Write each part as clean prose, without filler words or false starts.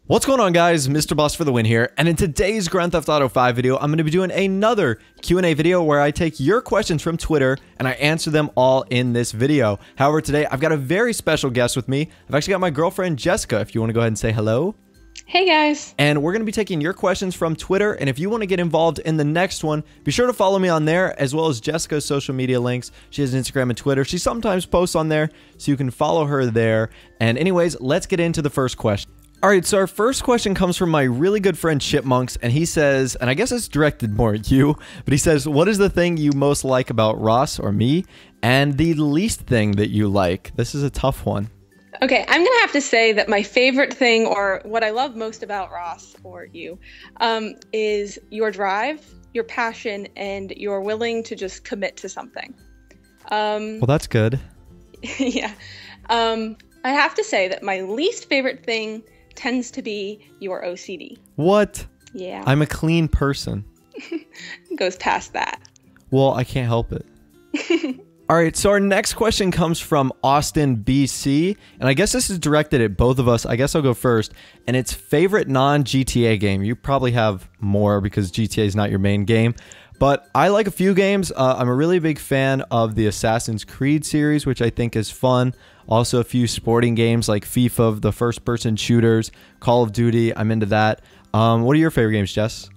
What's going on, guys? Mr. Boss for the win here, and in today's Grand Theft Auto 5 video, I'm going to be doing another Q&A video where I take your questions from Twitter and I answer them all in this video. However, today I've got a very special guest with me. I've actually got my girlfriend Jessica, if you want to go ahead and say hello. Hey guys. And we're going to be taking your questions from Twitter, and if you want to get involved in the next one, be sure to follow me on there, as well as Jessica's social media links. She has Instagram and Twitter. She sometimes posts on there, so you can follow her there. And anyways, let's get into the first question. All right, so our first question comes from my really good friend Chipmunks, and he says, and I guess it's directed more at you, but he says, what is the thing you most like about Ross or me, and the least thing that you like? This is a tough one. Okay, I'm gonna have to say that my favorite thing, or what I love most about Ross or you, is your drive, your passion, and you're willing to just commit to something. Well, that's good. Yeah. I have to say that my least favorite thing tends to be your OCD. What? Yeah. I'm a clean person. It goes past that. Well, I can't help it. All right, so our next question comes from Austin, BC, and I guess this is directed at both of us. I guess I'll go first, and it's favorite non-GTA game. You probably have more because GTA is not your main game, but I like a few games. I'm a really big fan of the Assassin's Creed series, which I think is fun. Also, a few sporting games like FIFA, the first-person shooters, Call of Duty. I'm into that. What are your favorite games, Jess?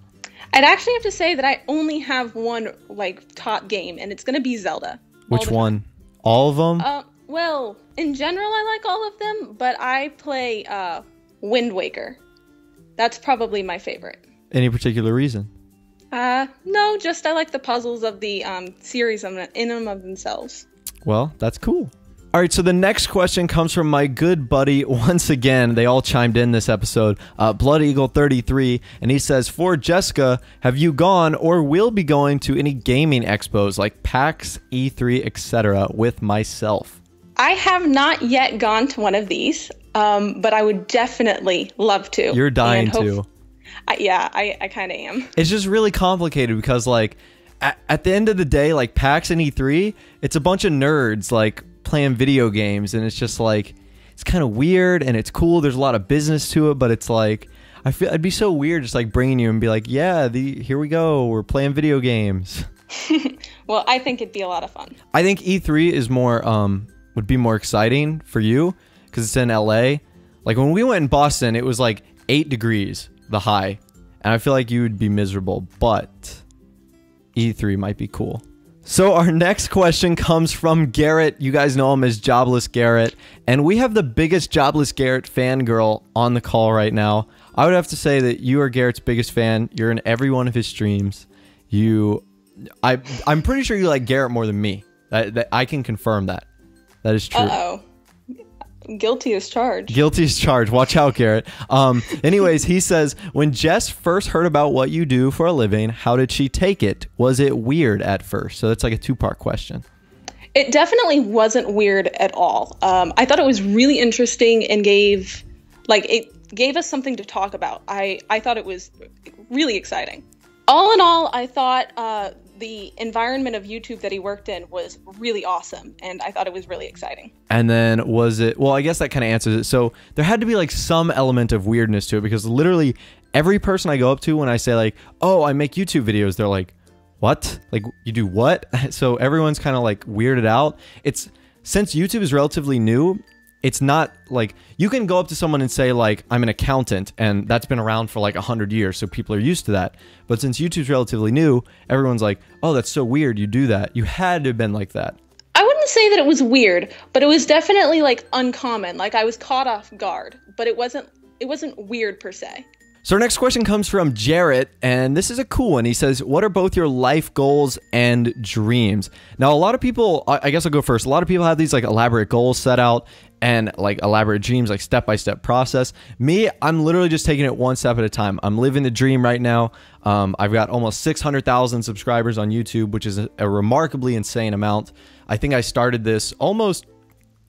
I'd actually have to say that I only have one top game, and it's going to be Zelda. Which one? All of them? Well, in general, I like all of them, but I play Wind Waker. That's probably my favorite. Any particular reason? No, just I like the puzzles of the series in them of themselves. Well, that's cool. All right, so the next question comes from my good buddy, once again, they all chimed in this episode, Blood Eagle 33, and he says, for Jessica, have you gone or will be going to any gaming expos like PAX, E3, etc. with myself? I have not yet gone to one of these, but I would definitely love to. You're dying to. Yeah, I kind of am. It's just really complicated because, like, at the end of the day, like, PAX and E3, it's a bunch of nerds, like, playing video games, and it's just like, it's kind of weird and it's cool. There's a lot of business to it, but it's like, I feel it'd be so weird just like bringing you and be like, yeah, here we go, we're playing video games. Well, I think it'd be a lot of fun. I think E3 is more would be more exciting for you because it's in LA. Like when we went in Boston, it was like 8 degrees the high, and I feel like you would be miserable, but E3 might be cool. So our next question comes from Garrett. You guys know him as Jobless Garrett. And we have the biggest Jobless Garrett fangirl on the call right now. I would have to say that you are Garrett's biggest fan. You're in every one of his streams. I'm pretty sure you like Garrett more than me. I can confirm that. That is true. Uh-oh. Guilty as charged. Guilty as charged. Watch out, Garrett. Anyways, he says, when Jess first heard about what you do for a living, how did she take it? Was it weird at first? So that's like a 2-part question. It definitely wasn't weird at all. I thought it was really interesting and it gave us something to talk about. I thought it was really exciting. All in all, I thought the environment of YouTube that he worked in was really awesome, and I thought it was really exciting. And then was it, well, I guess that kind of answers it. So there had to be like some element of weirdness to it, because literally every person I go up to when I say like, oh, I make YouTube videos, they're like, what? Like, you do what? So everyone's kind of like weirded out. Since YouTube is relatively new, it's not like you can go up to someone and say like, I'm an accountant, and that's been around for like 100 years, so people are used to that. But since YouTube's relatively new, everyone's like, oh, that's so weird you do that. You had to have been like that. I wouldn't say that it was weird, but it was definitely like uncommon. Like I was caught off guard, but it wasn't weird per se. So our next question comes from Jarrett, and this is a cool one. He says, what are both your life goals and dreams? Now, a lot of people, I guess I'll go first. A lot of people have these like elaborate goals set out and like elaborate dreams, like step-by-step process. Me, I'm literally just taking it one step at a time. I'm living the dream right now. I've got almost 600,000 subscribers on YouTube, which is a remarkably insane amount. I think I started this almost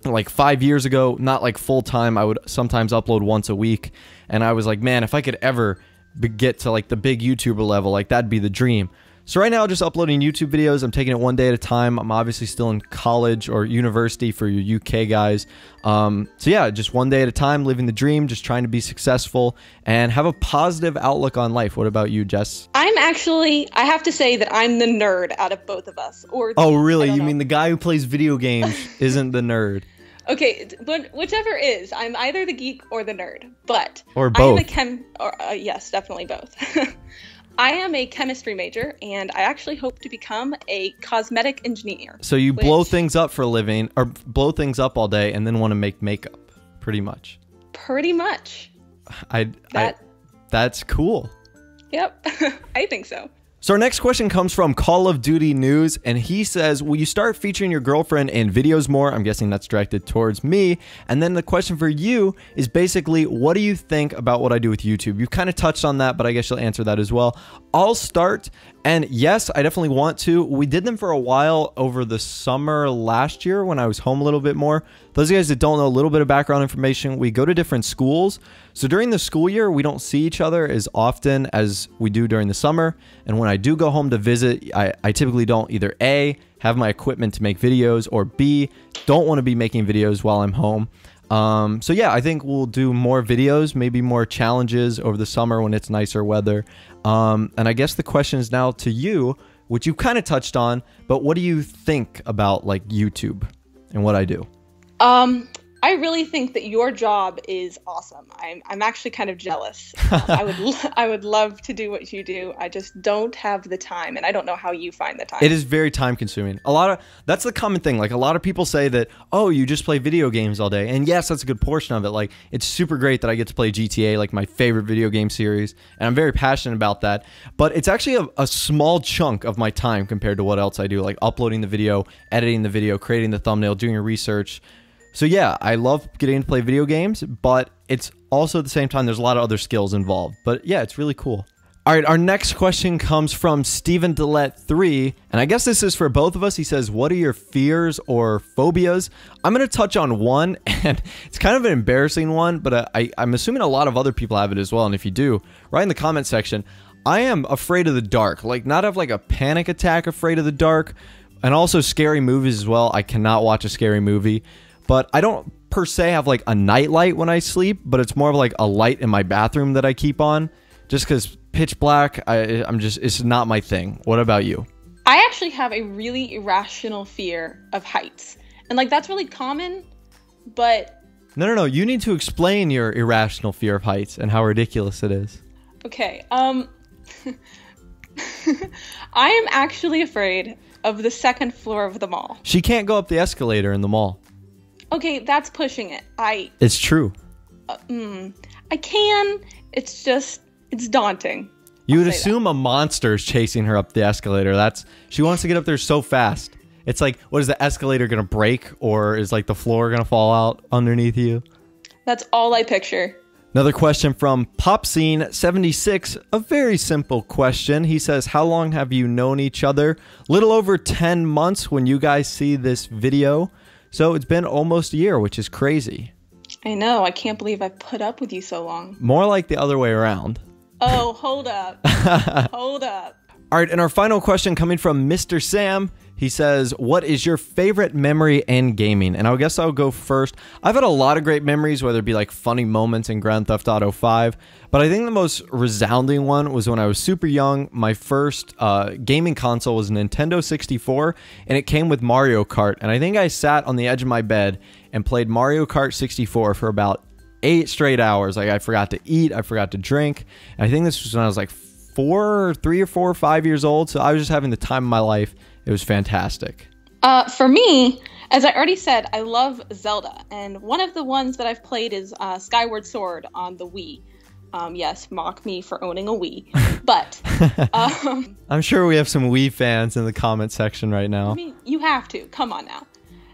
like 5 years ago, not like full time. I would sometimes upload once a week, and I was like, man, if I could ever get to like the big YouTuber level, like that'd be the dream. So right now, just uploading YouTube videos. I'm taking it one day at a time. I'm obviously still in college or university for your UK guys. So yeah, just one day at a time, living the dream, just trying to be successful and have a positive outlook on life. What about you, Jess? I have to say that I'm the nerd out of both of us. Oh, really? You mean the guy who plays video games isn't the nerd? Okay, but whichever is, I'm either the geek or the nerd. But or both. Yes, definitely both. I am a chemistry major, and I actually hope to become a cosmetic engineer. So you blow things up for a living, or blow things up all day, and then want to make makeup, pretty much. Pretty much. That's cool. Yep, I think so. So our next question comes from Call of Duty News, and he says, will you start featuring your girlfriend in videos more? I'm guessing that's directed towards me. And then the question for you is basically, what do you think about what I do with YouTube? You kind of touched on that, but I guess you'll answer that as well. I'll start, and yes, I definitely want to. We did them for a while over the summer last year when I was home a little bit more. Those of you guys that don't know, a little bit of background information, we go to different schools. So during the school year, we don't see each other as often as we do during the summer. And when I do go home to visit, I typically don't either A, have my equipment to make videos, or B, don't want to be making videos while I'm home. So yeah, I think we'll do more videos, maybe more challenges over the summer when it's nicer weather. And I guess the question is now to you, which you kind of touched on, but what do you think about like YouTube and what I do? I really think that your job is awesome. I'm actually kind of jealous. I would love to do what you do. I just don't have the time, and I don't know how you find the time. It is very time consuming. That's the common thing. Like a lot of people say that, oh, you just play video games all day. And yes, that's a good portion of it. Like it's super great that I get to play GTA, like my favorite video game series, and I'm very passionate about that. But it's actually a small chunk of my time compared to what else I do, like uploading the video, editing the video, creating the thumbnail, doing your research. So yeah, I love getting to play video games, but it's also at the same time, there's a lot of other skills involved. But yeah, it's really cool. All right, our next question comes from Stephen Dillette 3, and I guess this is for both of us. He says, what are your fears or phobias? I'm going to touch on one, and it's kind of an embarrassing one, but I'm assuming a lot of other people have it as well. And if you do, write in the comment section. I am afraid of the dark, like not of like a panic attack afraid of the dark, and also scary movies as well. I cannot watch a scary movie. But I don't per se have like a night light when I sleep, but it's more of like a light in my bathroom that I keep on just because pitch black, it's not my thing. What about you? I actually have a really irrational fear of heights. And like, that's really common, but... No. You need to explain your irrational fear of heights and how ridiculous it is. Okay. I am actually afraid of the second floor of the mall. She can't go up the escalator in the mall. Okay, that's pushing it. It's true. I can. It's just, it's daunting. You would assume a monster is chasing her up the escalator. She wants to get up there so fast. It's like, what is the escalator going to break? Or is like the floor going to fall out underneath you? That's all I picture. Another question from Popscene76, a very simple question. He says, how long have you known each other? Little over 10 months when you guys see this video. So it's been almost a year, which is crazy. I know. I can't believe I've put up with you so long. More like the other way around. Oh, hold up. Hold up. All right, and our final question coming from Mr. Sam. He says, what is your favorite memory in gaming? And I guess I'll go first. I've had a lot of great memories, whether it be like funny moments in Grand Theft Auto 5. But I think the most resounding one was when I was super young. My first gaming console was a Nintendo 64, and it came with Mario Kart. And I think I sat on the edge of my bed and played Mario Kart 64 for about 8 straight hours. Like I forgot to eat, I forgot to drink. And I think this was when I was like 3 or 4 or 5 years old. So I was just having the time of my life. It was fantastic. For me, as I already said, I love Zelda. And one of the ones that I've played is Skyward Sword on the Wii. Yes, mock me for owning a Wii. But I'm sure we have some Wii fans in the comment section right now. I mean, you have to. Come on now.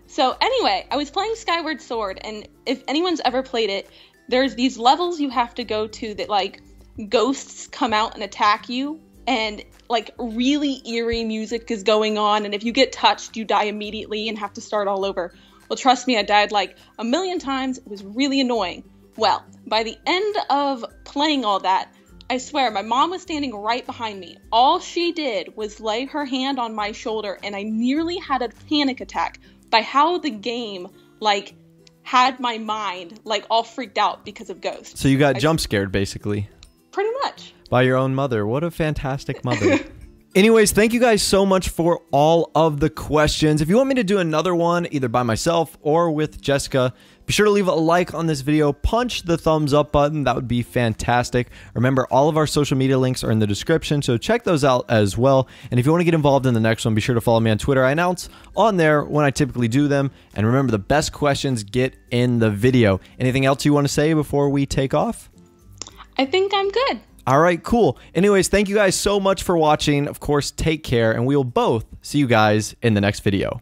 So anyway, I was playing Skyward Sword, and if anyone's ever played it, there's these levels you have to go to that, like, ghosts come out and attack you, and like really eerie music is going on, and if you get touched, you die immediately and have to start all over. Well, trust me, I died like a million times. It was really annoying. Well, by the end of playing all that, I swear, my mom was standing right behind me. All she did was lay her hand on my shoulder, and I nearly had a panic attack by how the game, like, had my mind, like, all freaked out because of ghosts. So you got jump scared, basically. Pretty much. By your own mother. What a fantastic mother. Anyways, thank you guys so much for all of the questions. If you want me to do another one, either by myself or with Jessica, be sure to leave a like on this video. Punch the thumbs up button. That would be fantastic. Remember, all of our social media links are in the description, so check those out as well. And if you want to get involved in the next one, be sure to follow me on Twitter. I announce on there when I typically do them. And remember, the best questions get in the video. Anything else you want to say before we take off? I think I'm good. All right, cool. Anyways, thank you guys so much for watching. Of course, take care, and we will both see you guys in the next video.